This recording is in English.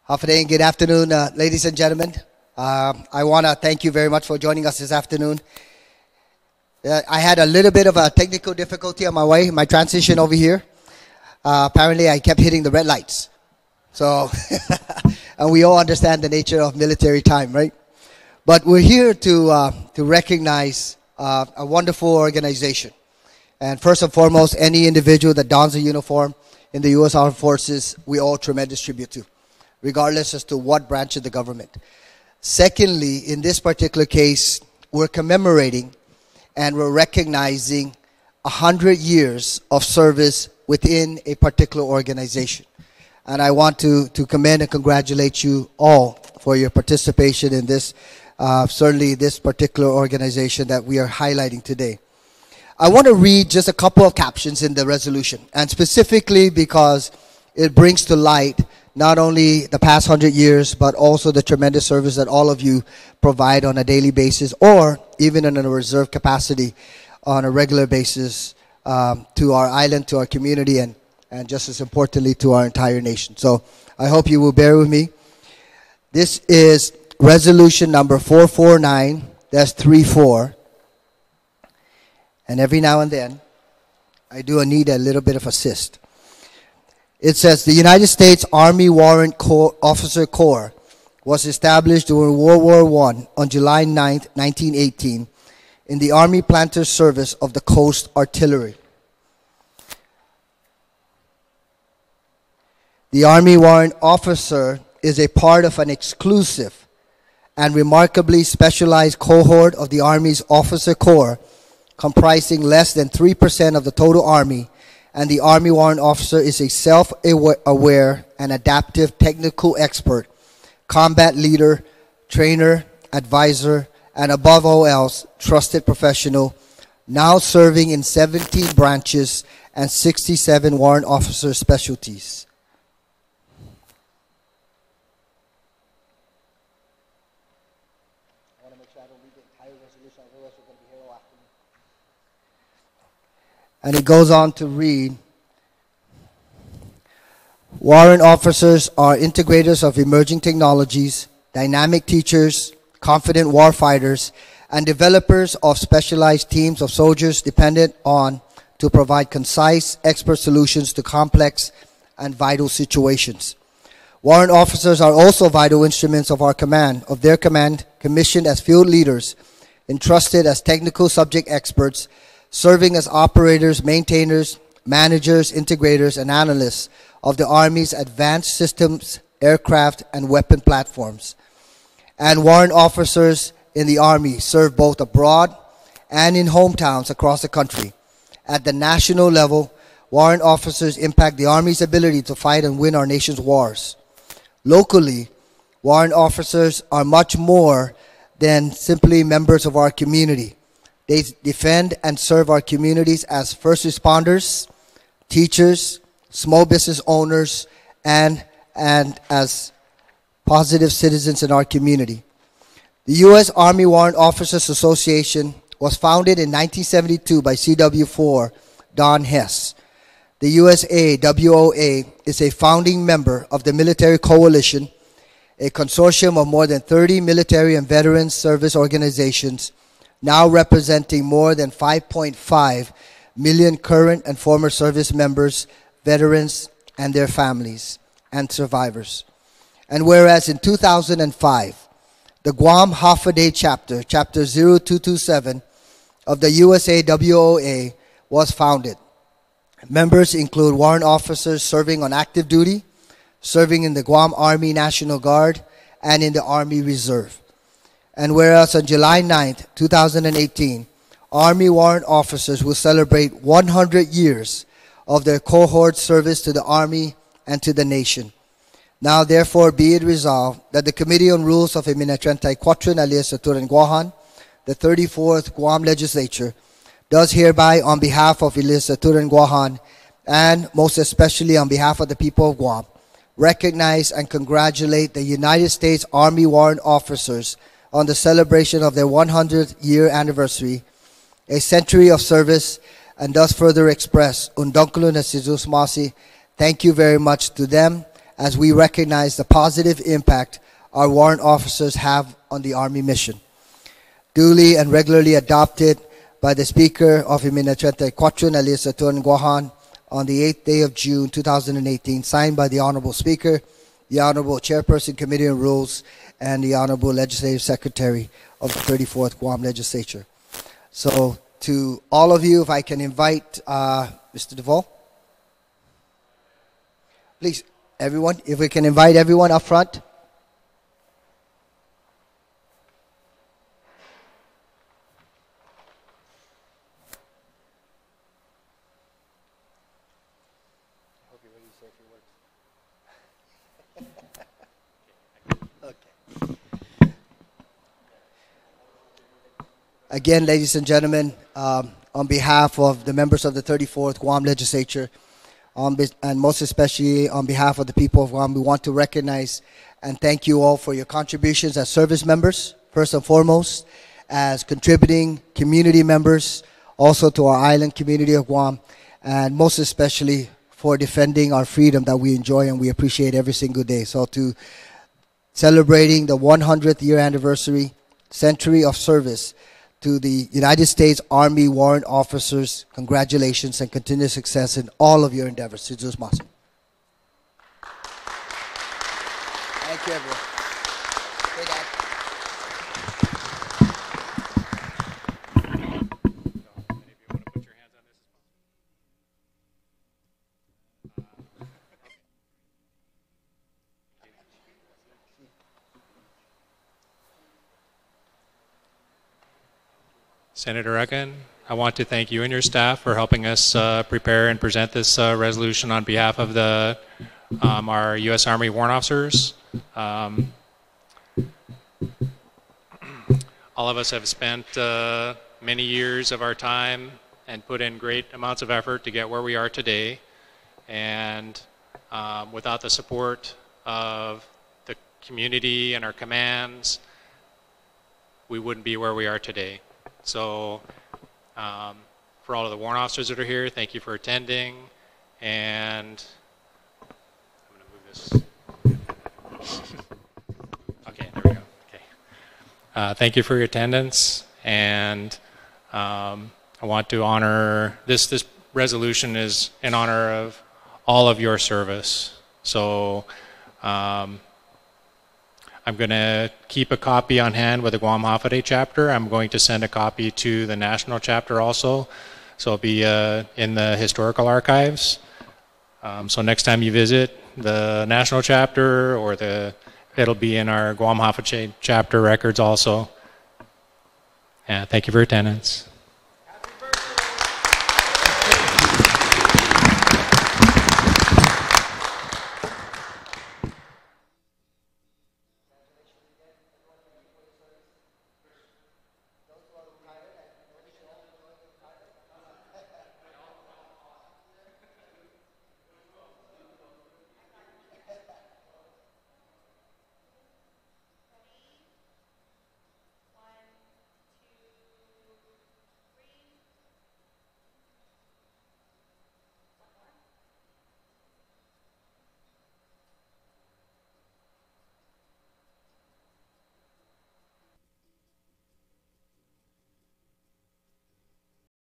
Hafideh, good afternoon, ladies and gentlemen. I want to thank you very much for joining us this afternoon. I had a little bit of a technical difficulty on my way, my transition over here. Apparently, I kept hitting the red lights. So, and we all understand the nature of military time, right? But we're here to recognize a wonderful organization. And first and foremost, any individual that dons a uniform in the U.S. Armed Forces, we owe tremendous tribute to, regardless as to what branch of the government. Secondly, in this particular case, we're commemorating and we're recognizing 100 years of service within a particular organization. And I want to commend and congratulate you all for your participation in this, certainly this particular organization that we are highlighting today. I want to read just a couple of captions in the resolution, and specifically because it brings to light not only the past 100 years, but also the tremendous service that all of you provide on a daily basis, or even in a reserve capacity on a regular basis to our island, to our community, and just as importantly, to our entire nation. So I hope you will bear with me. This is resolution number 449-34. And every now and then, I do need a little bit of assist. It says, the United States Army Warrant Officer Corps was established during World War I on July 9, 1918, in the Army Planters Service of the Coast Artillery. The Army Warrant Officer is a part of an exclusive and remarkably specialized cohort of the Army's Officer Corps, comprising less than 3% of the total Army, and the Army Warrant Officer is a self-aware and adaptive technical expert, combat leader, trainer, advisor, and above all else, trusted professional, now serving in 17 branches and 67 warrant officer specialties. I want to make sure I don't read the entire resolution, otherwise we're going to be here all afternoon. And it goes on to read, warrant officers are integrators of emerging technologies, dynamic teachers, confident warfighters, and developers of specialized teams of soldiers dependent on to provide concise, expert solutions to complex and vital situations. Warrant officers are also vital instruments of their command, commissioned as field leaders, entrusted as technical subject experts, serving as operators, maintainers, managers, integrators, and analysts of the Army's advanced systems, aircraft, and weapon platforms. And warrant officers in the Army serve both abroad and in hometowns across the country. At the national level, warrant officers impact the Army's ability to fight and win our nation's wars. Locally, warrant officers are much more than simply members of our community. They defend and serve our communities as first responders, teachers, small business owners, and as positive citizens in our community. The U.S. Army Warrant Officers Association was founded in 1972 by CW4 Don Hess. The USAWOA is a founding member of the Military Coalition, a consortium of more than 30 military and veterans service organizations, now representing more than 5.5 million current and former service members, veterans, and their families and survivors. And whereas in 2005, the Guam Hafideh chapter 0227 of the USAWOA was founded. Members include warrant officers serving on active duty, serving in the Guam Army National Guard, and in the Army Reserve. And whereas on July 9th, 2018, Army Warrant Officers will celebrate 100 years of their cohort service to the Army and to the nation. Now therefore be it resolved that the Committee on Rules of Eminent-34 alias Saturan Guahan, the 34th Guam Legislature, does hereby on behalf of Ilis Saturan Guahan and most especially on behalf of the people of Guam, recognize and congratulate the United States Army Warrant Officers on the celebration of their 100th year anniversary, a century of service, and thus further express Dångkolo na si Jesus Masi. Thank you very much to them as we recognize the positive impact our warrant officers have on the Army mission. Duly and regularly adopted by the Speaker of Iminatrete Quatron Elisa Guahan on the 8th day of June 2018, signed by the Honorable Speaker, the Honorable Chairperson, Committee on Rules, and the Honorable Legislative Secretary of the 34th Guam Legislature. So to all of you, if I can invite Mr. Duvall. Please, everyone, if we can invite everyone up front. Again, ladies and gentlemen, on behalf of the members of the 34th Guam Legislature, and most especially on behalf of the people of Guam, we want to recognize and thank you all for your contributions as service members, first and foremost, as contributing community members, also to our island community of Guam, and most especially for defending our freedom that we enjoy and we appreciate every single day. So to celebrating the 100th year anniversary, century of service, to the United States Army Warrant Officers, congratulations and continued success in all of your endeavors. Thank you, everyone. Senator Aguon, I want to thank you and your staff for helping us prepare and present this resolution on behalf of our U.S. Army Warrant Officers. All of us have spent many years of our time and put in great amounts of effort to get where we are today. And without the support of the community and our commands, we wouldn't be where we are today. So for all of the warrant officers that are here, thank you for attending. And I'm going to move this. Okay, there we go. Okay. Thank you for your attendance. And I want to honor this resolution is in honor of all of your service. So I'm going to keep a copy on hand with the Guam Hafade chapter. I'm going to send a copy to the national chapter also. So it'll be in the historical archives. So next time you visit the national chapter, or it'll be in our Guam Hafade chapter records also. Yeah, thank you for your attendance.